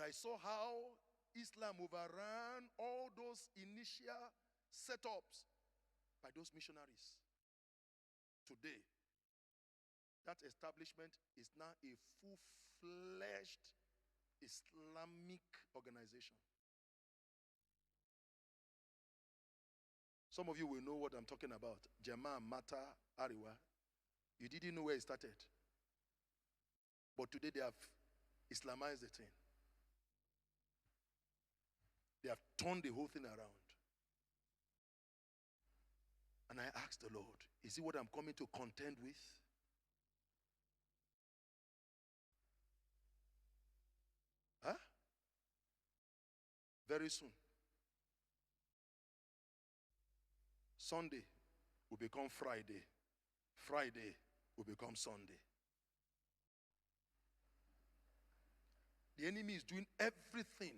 I saw how Islam overran all those initial setups by those missionaries. Today, that establishment is now a full-fledged Islamic organization. Some of you will know what I'm talking about. Jama Mata Ariwa. You didn't know where it started. But today they have Islamized the thing. They have turned the whole thing around. And I asked the Lord, is it what I'm coming to contend with? Huh? Very soon. Sunday will become Friday. Friday will become Sunday. The enemy is doing everything.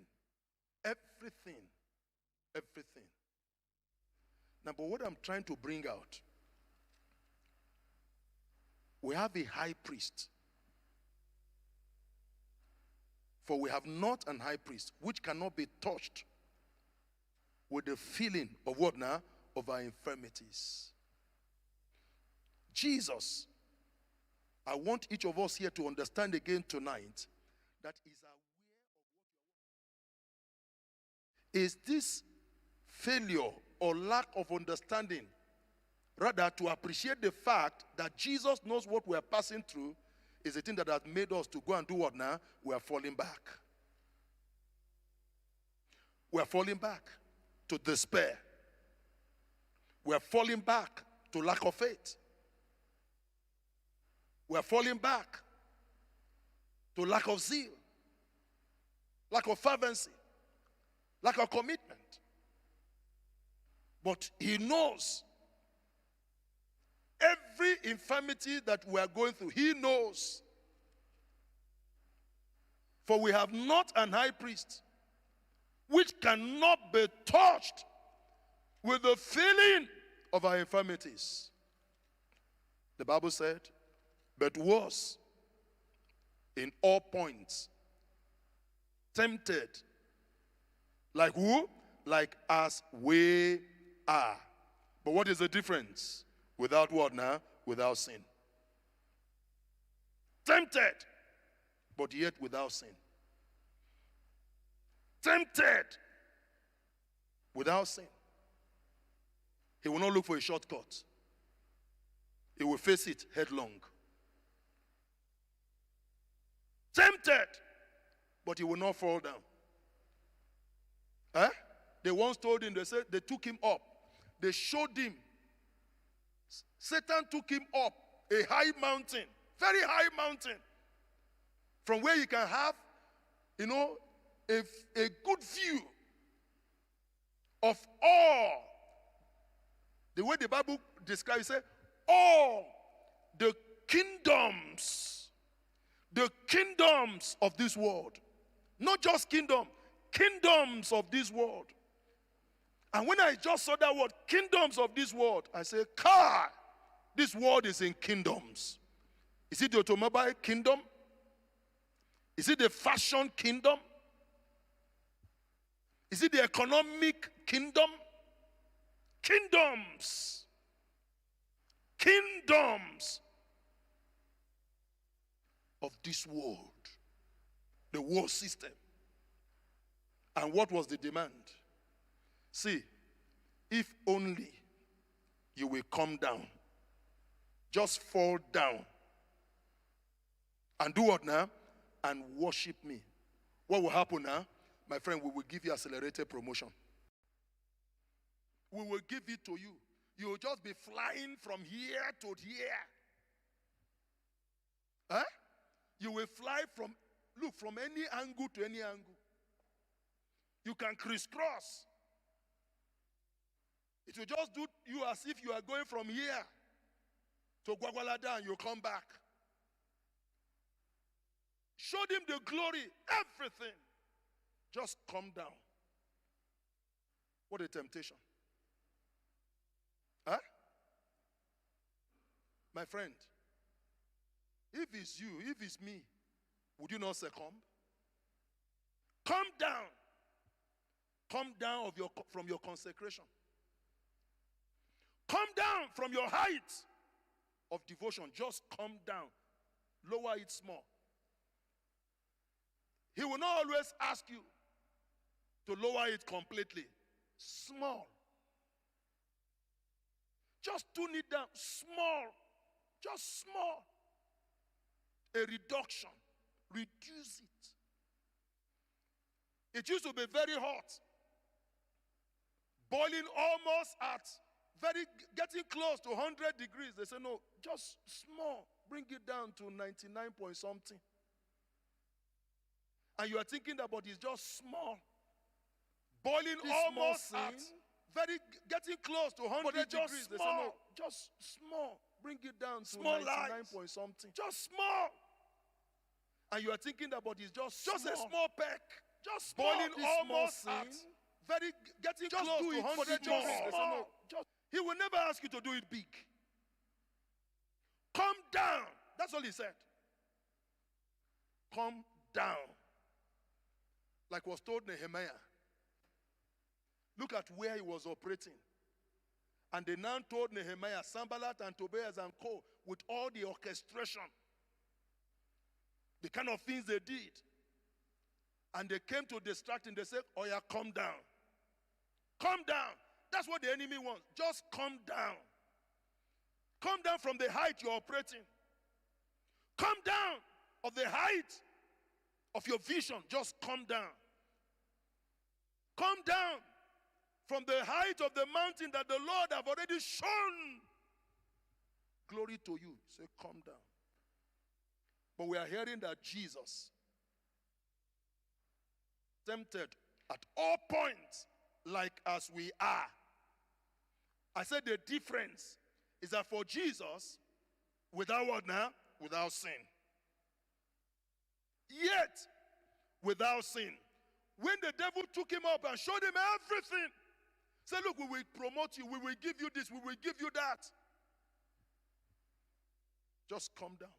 Now, but what I'm trying to bring out, we have a high priest. For we have not an high priest which cannot be touched with the feeling of what now? Of our infirmities. Jesus, I want each of us here to understand again tonight that is aware of what you are. Is this failure or lack of understanding rather to appreciate the fact that Jesus knows what we are passing through is the thing that has made us to go and do what now? We are falling back. We are falling back to despair. We are falling back to lack of faith. We are falling back to lack of zeal, lack of fervency, lack of commitment. But he knows every infirmity that we are going through. He knows. For we have not an high priest which cannot be touched with the feeling of our infirmities. The Bible said, but was in all points tempted. Like who? Like as we are. But what is the difference? Without what now? Without sin. Tempted, but yet without sin. Tempted, without sin. He will not look for a shortcut. He will face it headlong. Tempted, but he will not fall down. Huh? They once told him, they said they took him up. They showed him. Satan took him up a high mountain, very high mountain, from where you can have, a good view of all. The way the Bible describes it, all the kingdoms of this world. Not just kingdoms of this world. And when I just saw that word, kingdoms of this world, I said, Kai, this world is in kingdoms. Is it the automobile kingdom? Is it the fashion kingdom? Is it the economic kingdom? Kingdoms. Kingdoms of this world. The world system. And what was the demand? See, if only you will come down, just fall down, and do what now? And worship me. What will happen now? My friend, we will give you accelerated promotion. We will give it to you. You will just be flying from here to here. Huh? You will fly from any angle to any angle. You can crisscross. It will just do you as if you are going from here to Gwagwalada and you come back. Show him the glory, everything. Just come down. What a temptation. Huh? My friend, if it's you, if it's me, would you not succumb? Come down. Come down from your consecration. Come down from your height of devotion. Just come down. Lower it small. He will not always ask you to lower it completely. Small. Just tune it down. Small. Just small. A reduction. Reduce it. It used to be very hot. Boiling almost at getting close to 100 degrees. They say, no, just small. Bring it down to 99 point something. And you are thinking that, but it's just small. Boiling this almost at getting close to 100 degrees. They say, no, just small. Bring it down to 99 point something. Just small. And you are thinking that, but it's just a small peck. Just small. Boiling almost at getting close to 100 degrees. They say, no, he will never ask you to do it big. Come down. That's all he said. Come down. Like was told Nehemiah. Look at where he was operating. And they now told Nehemiah, Sanballat and Tobias and co, with all the orchestration, the kind of things they did. And they came to distract him. They said, oh yeah, come down. Come down. That's what the enemy wants. Just come down. Come down from the height you're operating. Come down of the height of your vision. Just come down. Come down from the height of the mountain that the Lord have already shown glory to you. Say, come down. But we are hearing that Jesus tempted at all points like as we are. I said the difference is that for Jesus, without what now? Without sin. Yet, without sin. When the devil took him up and showed him everything, said, look, we will promote you, we will give you this, we will give you that. Just come down.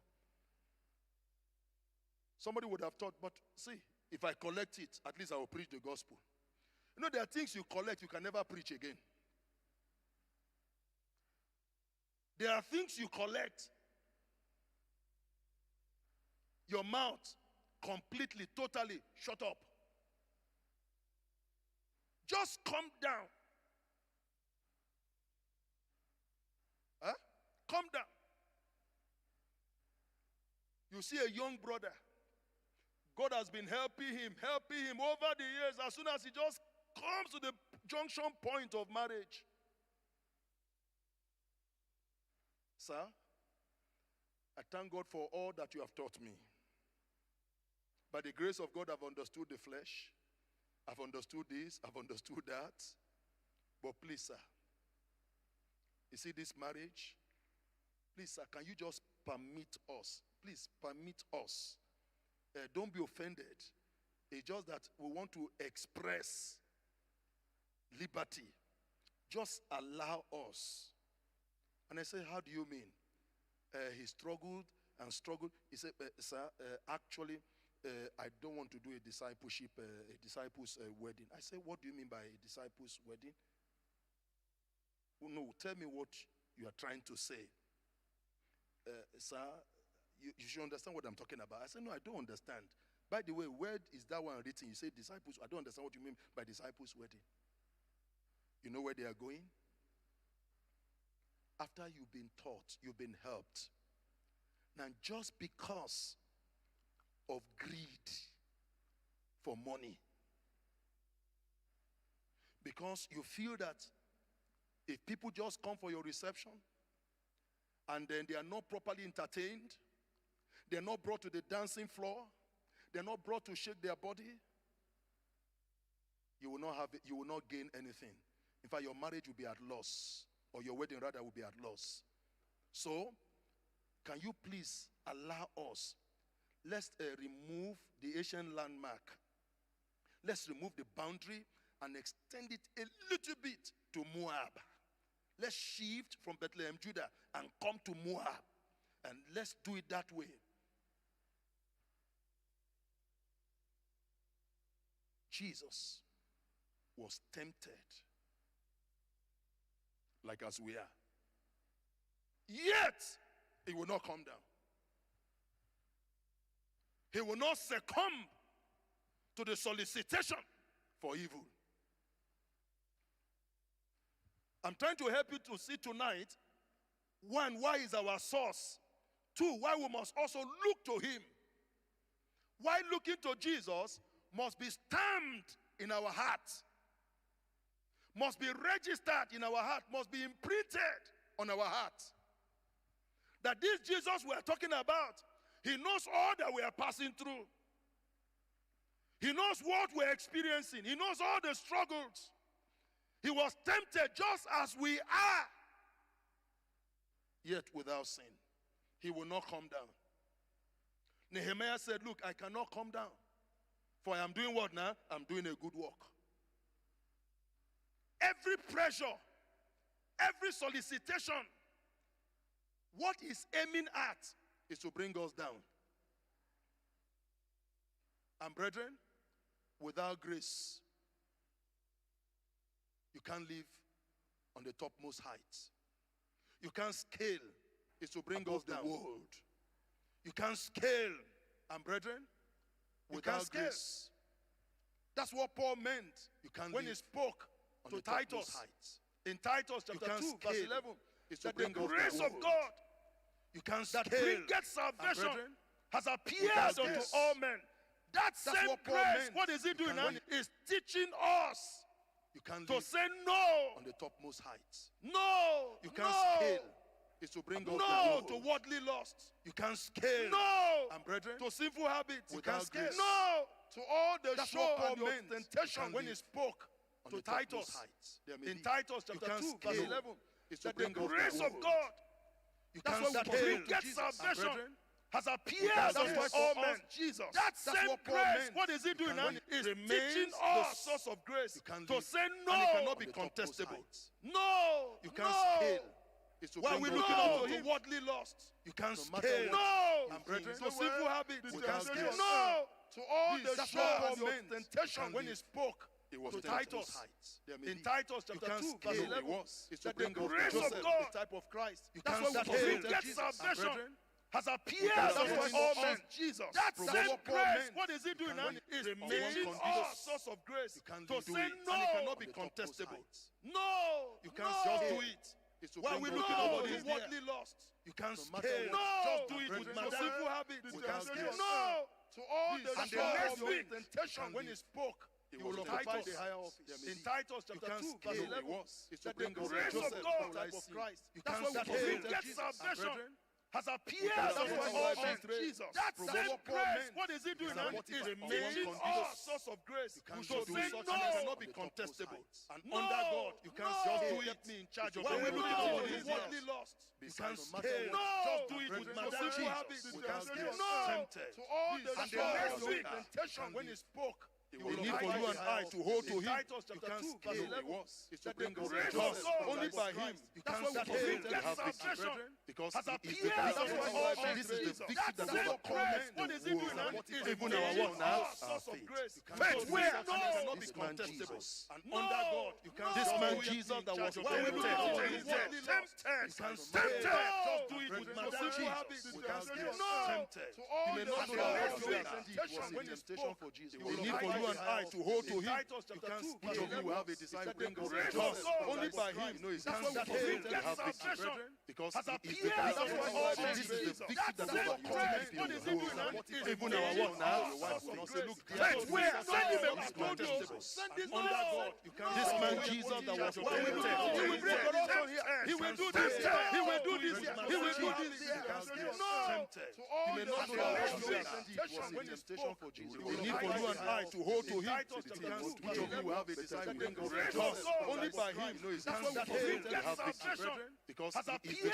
Somebody would have thought, but see, if I collect it, at least I will preach the gospel. You know, there are things you collect, you can never preach again. There are things you collect. Your mouth completely, totally shut up. Just come down. Huh? Come down. You see a young brother. God has been helping him over the years. As soon as he just comes to the junction point of marriage. Sir, I thank God for all that you have taught me. By the grace of God, I've understood the flesh. I've understood this. I've understood that. But please, sir, you see this marriage? Please, sir, can you just permit us? Please, permit us. Don't be offended. It's just that we want to express liberty. Just allow us. And I said, how do you mean? He struggled and struggled. He said, sir, actually, I don't want to do a disciples wedding. I said, what do you mean by a disciples wedding? Oh, no, tell me what you are trying to say. Sir, you should understand what I'm talking about. I said, no, I don't understand. By the way, where is that one written? You say disciples. I don't understand what you mean by disciples wedding. You know where they are going? After you've been taught, you've been helped. Now, just because of greed for money, because you feel that if people just come for your reception and then they are not properly entertained, they're not brought to the dancing floor, they're not brought to shake their body, you will not gain anything. In fact, your marriage will be at loss, or your wedding rather will be at loss. So, can you please allow us? Let's remove the Asian landmark. Let's remove the boundary and extend it a little bit to Moab. Let's shift from Bethlehem, Judah, and come to Moab. And let's do it that way. Jesus was tempted like as we are. Yet, he will not come down. He will not succumb to the solicitation for evil. I'm trying to help you to see tonight, one, why is our source? Two, why we must also look to him. Why looking to Jesus must be stamped in our heart, must be registered in our heart, must be imprinted on our heart. That this Jesus we are talking about, he knows all that we are passing through. He knows what we're experiencing. He knows all the struggles. He was tempted just as we are, yet without sin. He will not come down. Nehemiah said, look, I cannot come down. For I am doing what now? I'm doing a good work. Every pressure, every solicitation, what he's aiming at is to bring us down. And brethren, without grace, you can't live on the topmost heights. You can't scale. It's to bring us down. The world. You can't scale. And brethren, without grace. That's what Paul meant when he spoke to Titus. In Titus chapter 2, verse 11. That the grace of God you can't that bringeth salvation has appeared unto all men. That's same grace, what is he doing now? Is teaching us to say no on the topmost heights. No. You can't scale. It's to bring us no to worldly lust. You can't scale. No. And brethren, to sinful habits. You can't scale. No. To all the show and temptation when he spoke to Titus. In Titus chapter 2, verse 11. That the grace of God that brings salvation has appeared unto all men. Jesus. That same grace, what is he doing now? Is teaching us the source of grace to say no. And it cannot be contestable. No. You can't scale. While we looking up to worldly lust, you can't scale. No. And brethren, to sinful habits, you can't scale. No. To all the show of temptation when he spoke to Titus. In Titus chapter 2, verse 11, that the grace of God, the type of Christ, you can't scale. That salvation has appeared unto all men. Jesus. That same grace, what is he doing now? Is teaching us source of grace to say no. And it cannot be contestable. No. You can't just do it. While we're looking at the worldly lust, you can't scale. No. Just do it with sinful habits. You can't scale. No. To all the and the next week, temptation when he spoke, he will occupy the higher office. In Titus chapter 2, verse 11, that the grace of God, type of Christ, you can't scale. Salvation has appeared unto all men. Jesus. That same grace, what is he doing now? Is teaching us source of grace to say no. It cannot be contestable. And under God, you can't just do it. Me in charge of when we're looking at his worldly lust, you can't scale. Just do it with Madame habits. We can't scale. Tempted. To all the and the next week, temptation when he spoke. It will need for you and I to hold to him. You can't scale. It's to bring us just only by him. You can't scale to have victory. Because he is the victory. This is the victory that we overcome. What is he doing now? Even our work now, our faith. Faith where? Cannot be contestable. And under God, you can't. This man Jesus that was tempted. Just do it with Madame habits. We can't scale. Tempted. He may not know when he spoke for Jesus. He will need for you and I to hold to him. You can't. Each of you will have a desire to bring us just only by him. No, he can't scale to have victory. Because he is the victory. This is the victory that we overcome. What is he doing now? Even our work now, your wife will not say, look, where? Send him a contestable. Under God, you can't. This man Jesus that was tempted. He will bring corruption here. He will do this. He will do this. He will do this. No. He may not know when he spoke for Jesus. We need for you and I to hold to him. Each of you will have a desire to bring us just only by him. No, he can't scale to have victory. Because he is the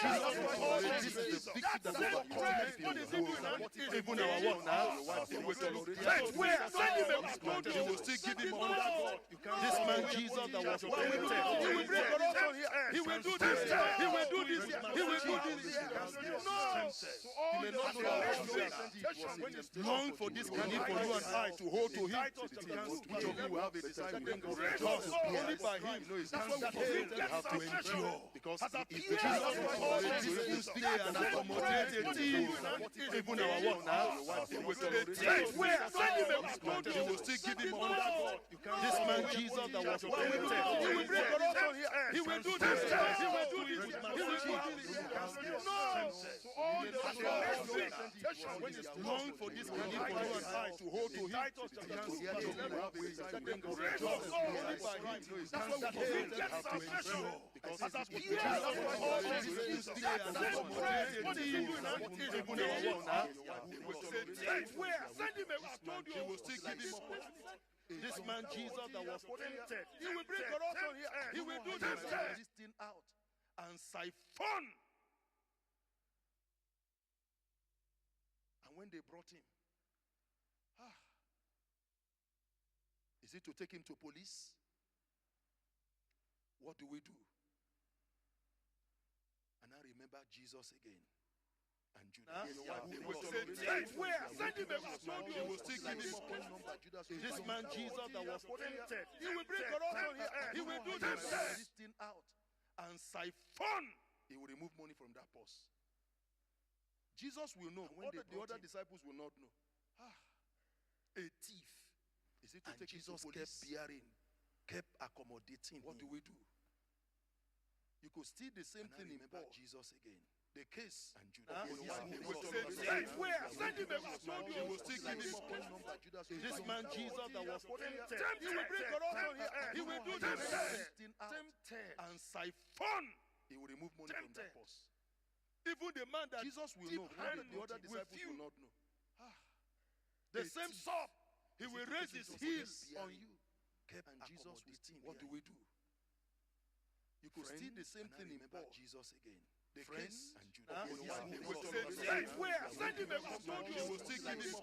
Jesus. This is the victory that we overcome. What is he doing now? Even our work now, your wife will wait on us. Where? Send him a he will still give him under God. This man Jesus that was tempted. He will bring corruption here. He will do this. He will do this. He will do this. No. He may not know when he long for this. We need for you and I to hold to him. Which of you have a disciple only by him? No, it's not that you have to endure because he is the Jesus who already stay and accommodate a thief. Even our work now, he will still give him under God. This man Jesus that was appointed, he will bring corruption here. He will do this. He will do this. He will do this. No. All the when it's long for this man for you and I to hold to him, this man Jesus that was appointed, he will bring corruption here. He will do this thing out and siphon. And when they brought him, is it to take him to police? What do we do? And I remember Jesus again. And Judas. Send him he will still give him this man Jesus that was appointed. He will bring corruption here. He will do this thing out and siphon. He will remove money from that purse. Jesus will know. When the other disciples will not know. A thief. Is it to take Jesus kept bearing, kept accommodating? What do we do? You could steal the same thing in Paul. Jesus again. The case and Judas. Send him. He will still give him this man Jesus that was appointed. He will bring corruption here. He will do this and siphon. He will remove money from that purse. Even the man that Jesus will know, the other disciples will not know. The same sword, he will raise his heels on you. And Jesus will steal. What do we do? You could steal the same thing in Paul. Jesus again. The case and Judas. Send him. He will still give him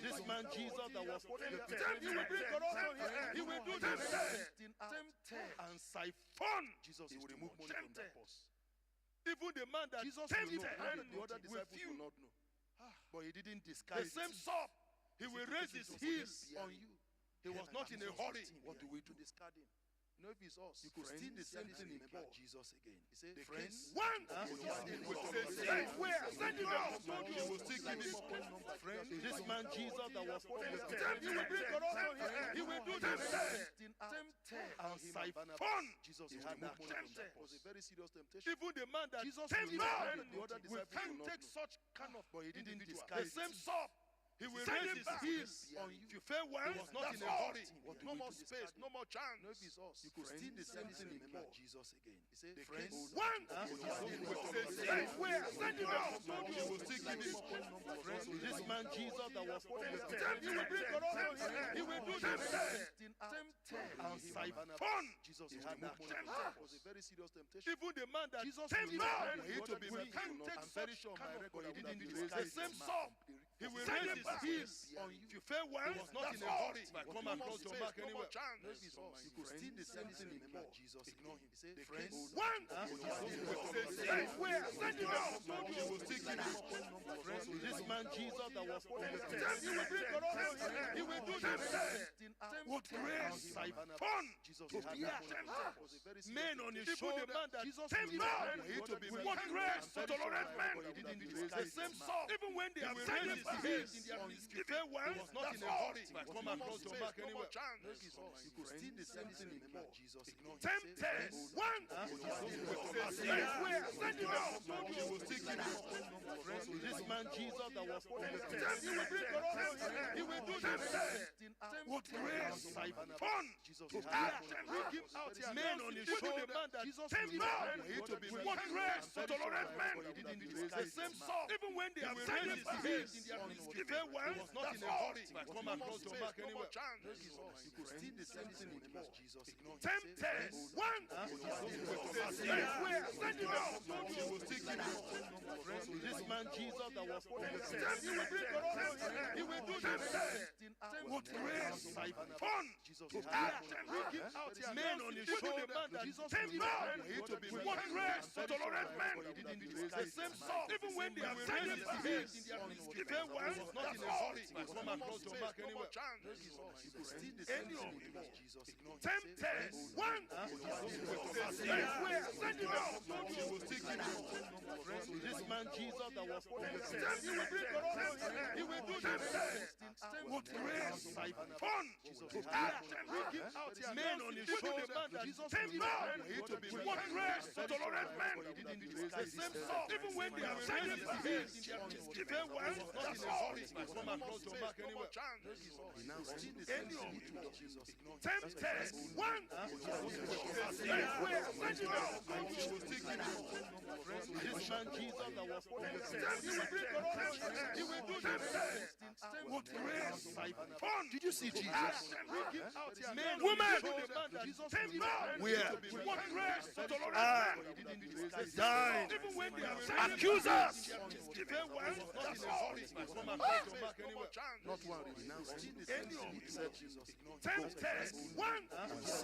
this man Jesus that was appointed. He will bring corruption here. He will do this and siphon. Jesus he will remove money from that purse. Even the man that Jesus will know, the other disciples will not know. But he didn't discard the same sword. He will raise his heels on you. He was not in a hurry. What do we do? Discard him. You know if it's us, you could steal the same thing in Paul. Jesus again. He said, friends, one. Where? Send him out. He will still give him this man Jesus that was appointed. He will bring corruption here. He will do this and siphon. Jesus will remove money from that. It was a very serious temptation. Even the man that Jesus will know, the other disciples will not take such kind of, but he didn't discard the same sword. He will raise his heels on you. If you fail one, he was not in a hurry. No more space, no more chance. No, if it's us, you could steal the same thing in Paul. Jesus again. He said, friends, one. Where? Send him out. He will still give him this man Jesus that was appointed. He will bring corruption here. He will do this and siphon. Jesus will remove money. It was a very serious temptation. Even the man that Jesus will know, he to be with him. I'm very sure my record, he didn't do the same sword. He will raise his heels on you. If you fail one, he was not in a hurry. Come across your back anywhere. You could steal the same thing in Paul. Jesus ignore him. He said, friends, one. Where? Send him out. He will still give him this man Jesus that was appointed. He will bring corruption here. He will do this. What grace! Siphon. Jesus to be men on his shoulder. Jesus will know. What grace to tolerate men. The same sword. Even when they have sent his heels in their midst. If he was not in a hurry, come across your back anywhere. You could steal the same thing in Paul. Jesus ignore him. Tempted. One. Where? Send him out. He will still give him this man Jesus that was appointed. He will bring corruption here. He will do this. What grace! Siphon. Jesus to bring him out here. Men on his shoulder. Jesus will know. What grace to tolerate men. The same sword. Even when they have sent his heels in their midst. If he was not in a hurry, come across your back anywhere. You could steal the same thing in Paul. Jesus ignore him. Tempted. One. Where? Send him out. He will still give him this man Jesus that was appointed. He will bring corruption here. He will do this. What grace! Siphon. Jesus to bring him out here. Men on his shoulder. Jesus will know. What grace to tolerate men. The same sword. Even when they have sent his heels in their midst. If he one, that's all. Come across your back anywhere. Any of you tempted one, this man Jesus that was tempted, he will bring corruption. He will do tempted. What grace, fun, men on his shoulders. What grace to tolerate men. The same sort, even when they are sending for him, even when that's all. Come across your back anywhere. Any of you tempted one, this man Jesus that was tempted, he will bring corruption. He will do tempted. What grace, fun. Did you see Jesus? Men, women, where? What grace to tolerate men. Died. Even when they are accusers. Even when that's all. Not one. Any of you tempted one. This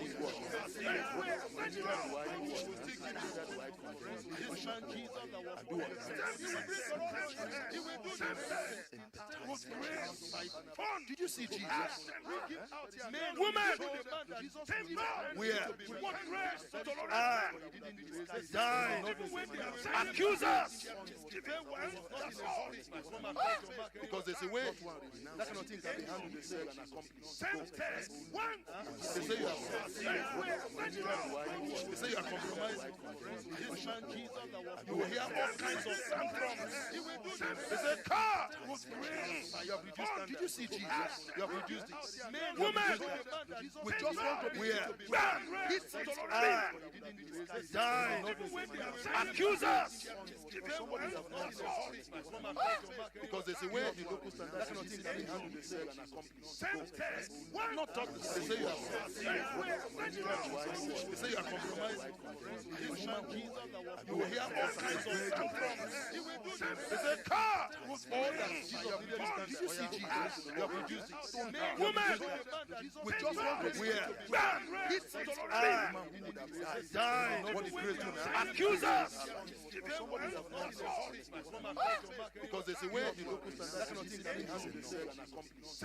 man Jesus that was he will bring corruption. He will do tempted. What grace, fun. Did you see Jesus? Men, women, where? What grace to tolerate men. Died. Accusers. That's all. Because there's a way that kind of thing can be handled and accomplished. One. They say you are compromising. This man Jesus that was you will hear all kinds of tantrums. They say, car was grace. You have reduced standard. Did you see Jesus? You have reduced it. Men, women, we just want to be here. Died. Accusers. Because there's a way the local standard that kind of thing can be handled and accomplished. Not talk. They say you are they say you are compromising. This man Jesus you will hear all kinds of tantrums. They say, car was all that Jesus did. Did you see Jesus? You have reduced it. Women, we just want to wear. Died. What is great to accusers. Because there's a way the local standard that kind of thing can be handled and accomplished.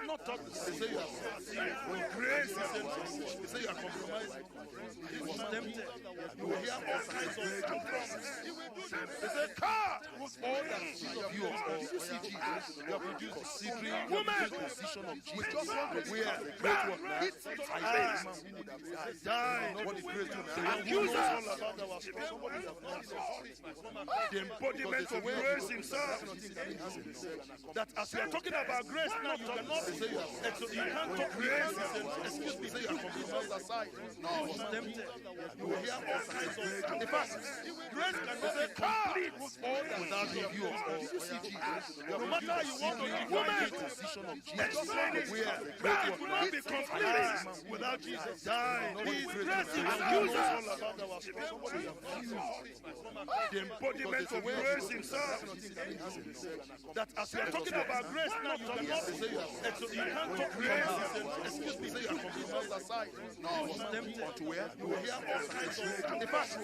Not talk. They say you are grace. They say you are compromising. He was tempted. You will hear all kinds of tantrums. They say, car was all that you are. Did you see Jesus? You have reduced considering the position of Jesus. Where great work died. What is great to accusers. The embodiment of grace himself. That as we are talking about grace now, you cannot say you can't talk grace. Excuse me, say you are compromised aside. No, he was tempted. You will hear all kinds of. In fact, grace cannot be complete without the view of all. Did you see Jesus? No matter how you want to define the position of Jesus, grace will not be complete without Jesus. His grace is accusers. The embodiment of grace himself. That as we are talking about grace now, you cannot say you can't talk grace. Excuse me, say you are compromised aside. No, he was tempted to where you will hear all kinds of. In fact,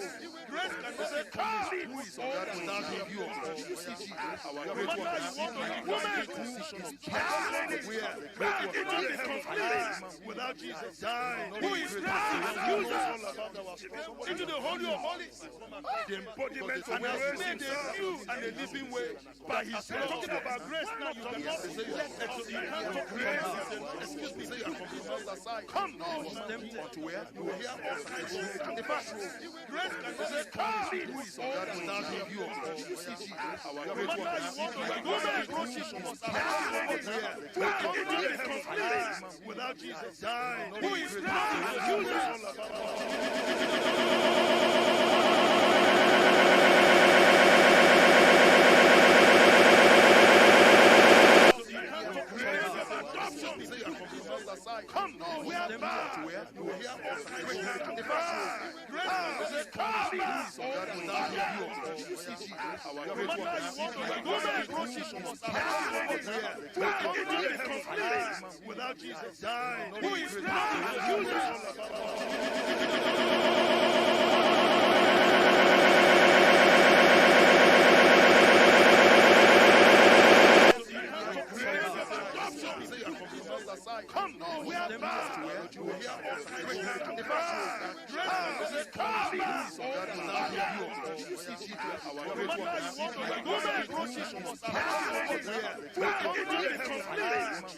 grace cannot be complete without the view of all. Did you see Jesus? Our great work is woman position of Jesus. Where great work cannot be complete without Jesus. Who is accusers into the holy of holies? The embodiment of grace made a new and a living way. By his talking about grace now, you cannot say you can't talk grace. Excuse me, say you are compromised aside. Come, he was tempted to where you will hear all kinds of. In fact, grace cannot be complete without the view of all. Did you see Jesus? Our great work is without Jesus. Who is accusers? Come, we are back. You will hear all kinds of. In fact, grace is complete without the view of all. Did you see Jesus? Our great work is without Jesus. Who is accusers?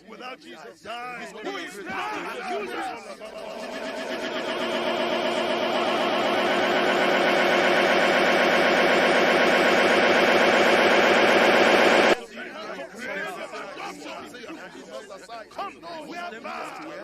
Without Jesus dying, we are bound.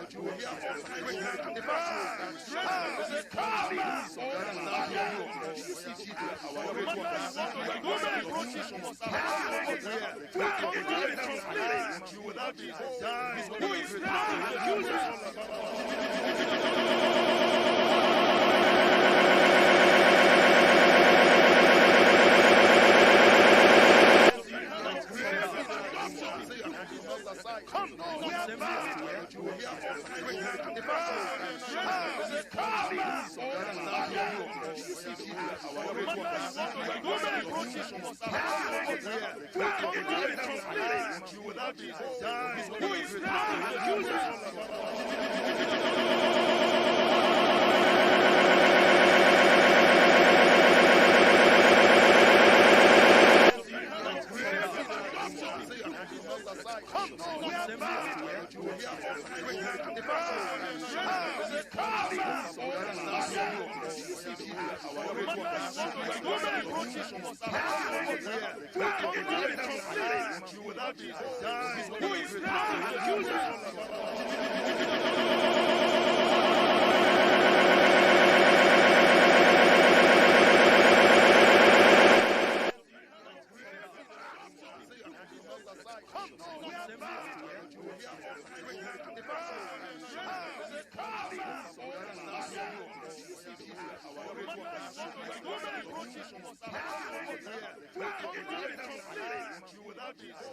Without Jesus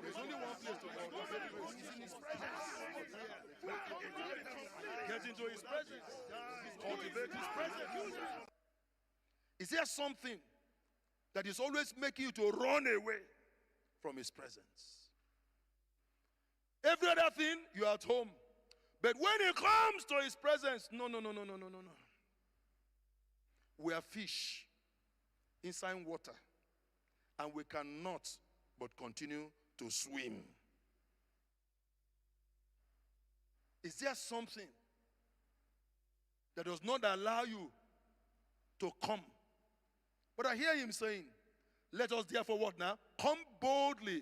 There's only one place to go. He's in his presence. Get into his presence. Cultivate his presence. Is there something that is always making you to run away from his presence? Every other thing, you're at home. But when it comes to his presence, no. We are fish inside water, and we cannot but continue to swim. Is there something that does not allow you to come? But I hear him saying, let us therefore what now? Come boldly